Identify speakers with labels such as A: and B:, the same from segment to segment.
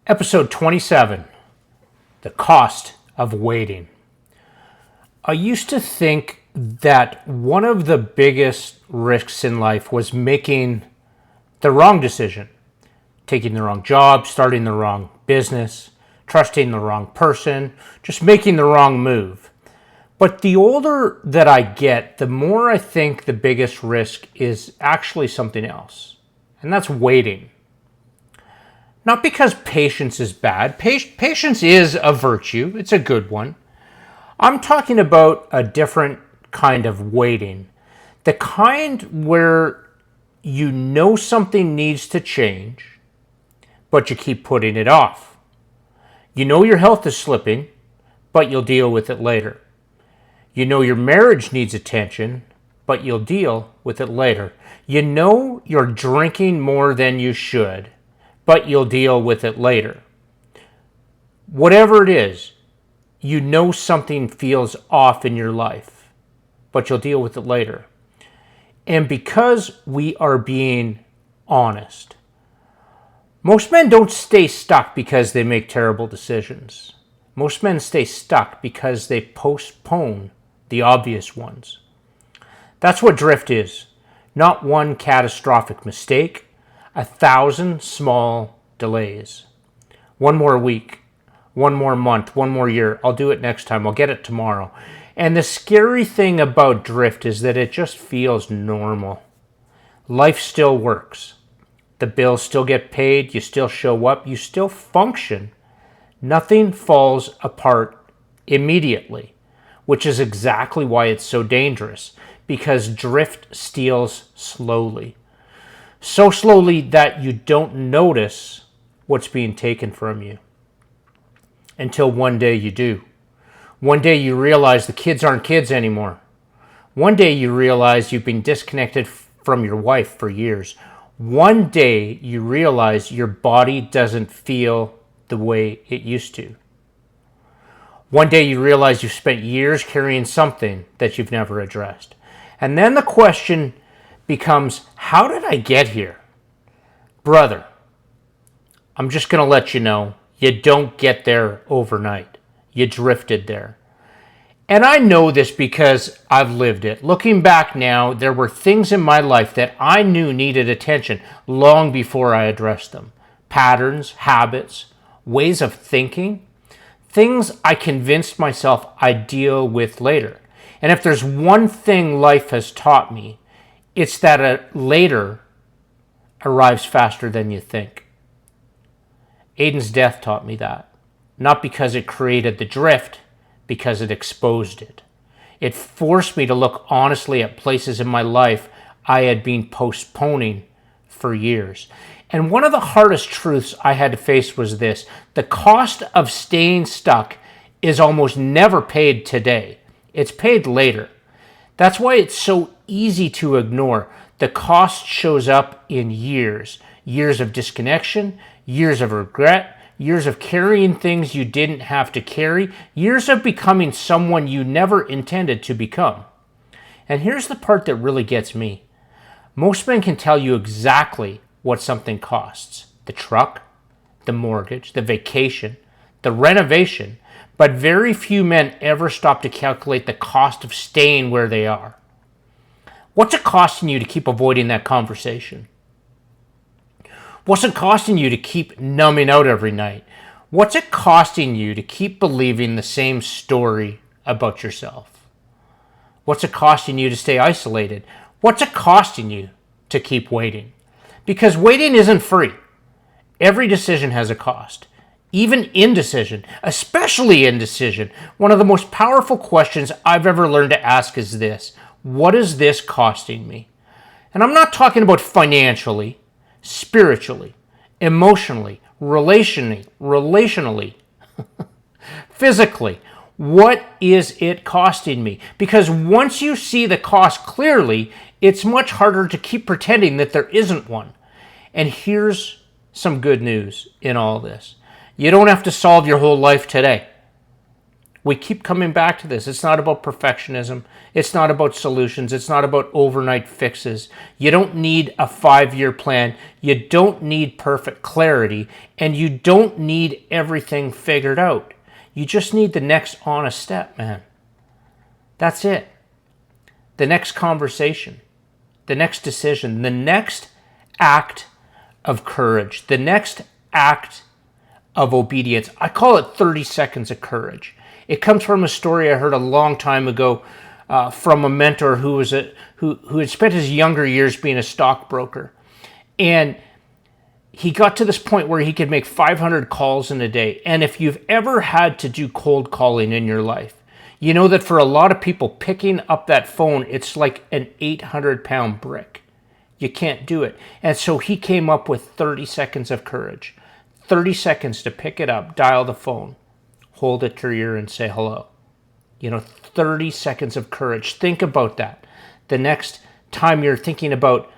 A: Episode 27, The Cost of Waiting. I used to think that one of the biggest risks in life was making the wrong decision, taking the wrong job, starting the wrong business, trusting the wrong person, just making the wrong move. But the older that I get, the more I think the biggest risk is actually something else, and that's waiting. Not because patience is bad. Patience is a virtue. It's a good one. I'm talking about a different kind of waiting. The kind where you know something needs to change, but you keep putting it off. You know your health is slipping, but you'll deal with it later. You know your marriage needs attention, but you'll deal with it later. You know you're drinking more than you should, but you'll deal with it later. Whatever it is, you know something feels off in your life, but you'll deal with it later. And because we are being honest, most men don't stay stuck because they make terrible decisions. Most men stay stuck because they postpone the obvious ones. That's what drift is. Not one catastrophic mistake, 1,000 small delays. One more week, one more month, one more year. I'll do it next time. I'll get it tomorrow. And the scary thing about drift is that it just feels normal. Life still works. The bills still get paid. You still show up. You still function. Nothing falls apart immediately, which is exactly why it's so dangerous, because drift steals slowly. So slowly that you don't notice what's being taken from you. Until one day you do. One day you realize the kids aren't kids anymore. One day you realize you've been disconnected from your wife for years. One day you realize your body doesn't feel the way it used to. One day you realize you've spent years carrying something that you've never addressed. And then the question becomes, how did I get here? Brother, I'm just going to let you know, you don't get there overnight. You drifted there. And I know this because I've lived it. Looking back now, there were things in my life that I knew needed attention long before I addressed them. Patterns, habits, ways of thinking, things I convinced myself I'd deal with later. And if there's one thing life has taught me, it's that a later arrives faster than you think. Aiden's death taught me that. Not because it created the drift, because it exposed it. It forced me to look honestly at places in my life I had been postponing for years. And one of the hardest truths I had to face was this: the cost of staying stuck is almost never paid today. It's paid later. That's why it's so easy to ignore. The cost shows up in years. Years of disconnection, years of regret, years of carrying things you didn't have to carry, years of becoming someone you never intended to become. And here's the part that really gets me. Most men can tell you exactly what something costs. The truck, the mortgage, the vacation, the renovation, but very few men ever stop to calculate the cost of staying where they are. What's it costing you to keep avoiding that conversation? What's it costing you to keep numbing out every night? What's it costing you to keep believing the same story about yourself? What's it costing you to stay isolated? What's it costing you to keep waiting? Because waiting isn't free. Every decision has a cost. Even indecision, especially indecision. One of the most powerful questions I've ever learned to ask is this: what is this costing me? And I'm not talking about financially, spiritually, emotionally, relationally, physically. What is it costing me? Because once you see the cost clearly, it's much harder to keep pretending that there isn't one. And here's some good news in all this. You don't have to solve your whole life today. We keep coming back to this. It's not about perfectionism. It's not about solutions. It's not about overnight fixes. You don't need a 5-year plan. You don't need perfect clarity. And you don't need everything figured out. You just need the next honest step, man. That's it. The next conversation. The next decision. The next act of courage. The next act of obedience. I call it 30 seconds of courage. It comes from a story I heard a long time ago from a mentor who had spent his younger years being a stockbroker. And he got to this point where he could make 500 calls in a day. And if you've ever had to do cold calling in your life, you know that for a lot of people, picking up that phone, it's like an 800-pound brick. You can't do it. And so he came up with 30 seconds of courage. 30 seconds to pick it up, dial the phone, hold it to your ear and say hello. 30 seconds of courage. Think about that. The next time you're thinking about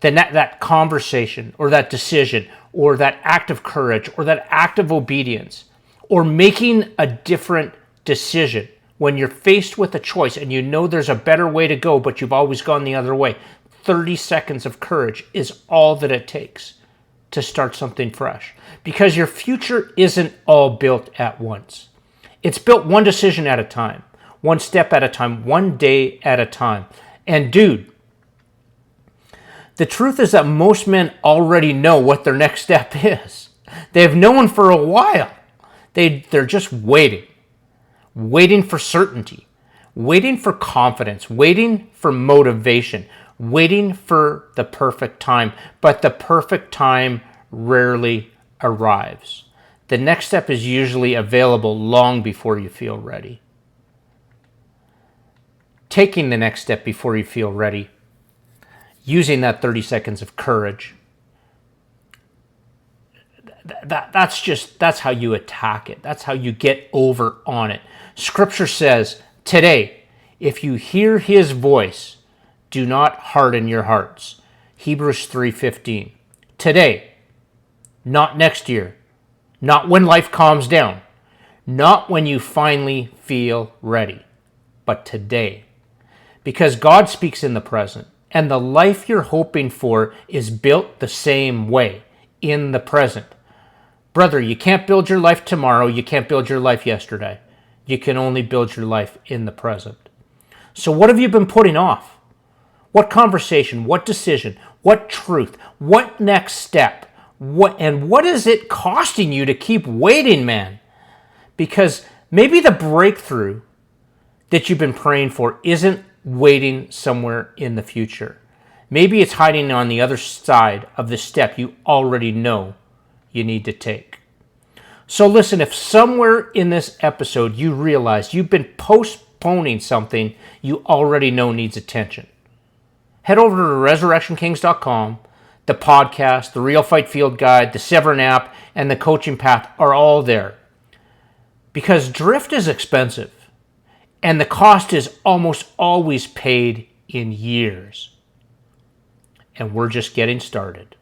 A: that conversation or that decision or that act of courage or that act of obedience or making a different decision when you're faced with a choice and you know there's a better way to go, but you've always gone the other way, 30 seconds of courage is all that it takes to start something fresh. Because your future isn't all built at once. It's built one decision at a time, one step at a time, one day at a time. And dude, the truth is that most men already know what their next step is. They've known for a while. They're just waiting for certainty, waiting for confidence, waiting for motivation, waiting for the perfect time. But the perfect time rarely arrives. The next step is usually available long before you feel ready. Taking the next step before you feel ready, using that 30 seconds of courage, that's how you attack it. That's how you get over on it. Scripture says, today, if you hear his voice, do not harden your hearts. Hebrews 3:15. Today, not next year, not when life calms down, not when you finally feel ready, but today. Because God speaks in the present, and the life you're hoping for is built the same way, in the present. Brother, you can't build your life tomorrow, you can't build your life yesterday. You can only build your life in the present. So what have you been putting off? What conversation, what decision, what truth, what next step? What is it costing you to keep waiting, man? Because maybe the breakthrough that you've been praying for isn't waiting somewhere in the future. Maybe it's hiding on the other side of the step you already know you need to take. So listen, if somewhere in this episode you realize you've been postponing something you already know needs attention, head over to resurrectionkings.com. The podcast, the Real Fight Field Guide, the Severn app, and the Coaching Path are all there. Because drift is expensive, and the cost is almost always paid in years. And we're just getting started.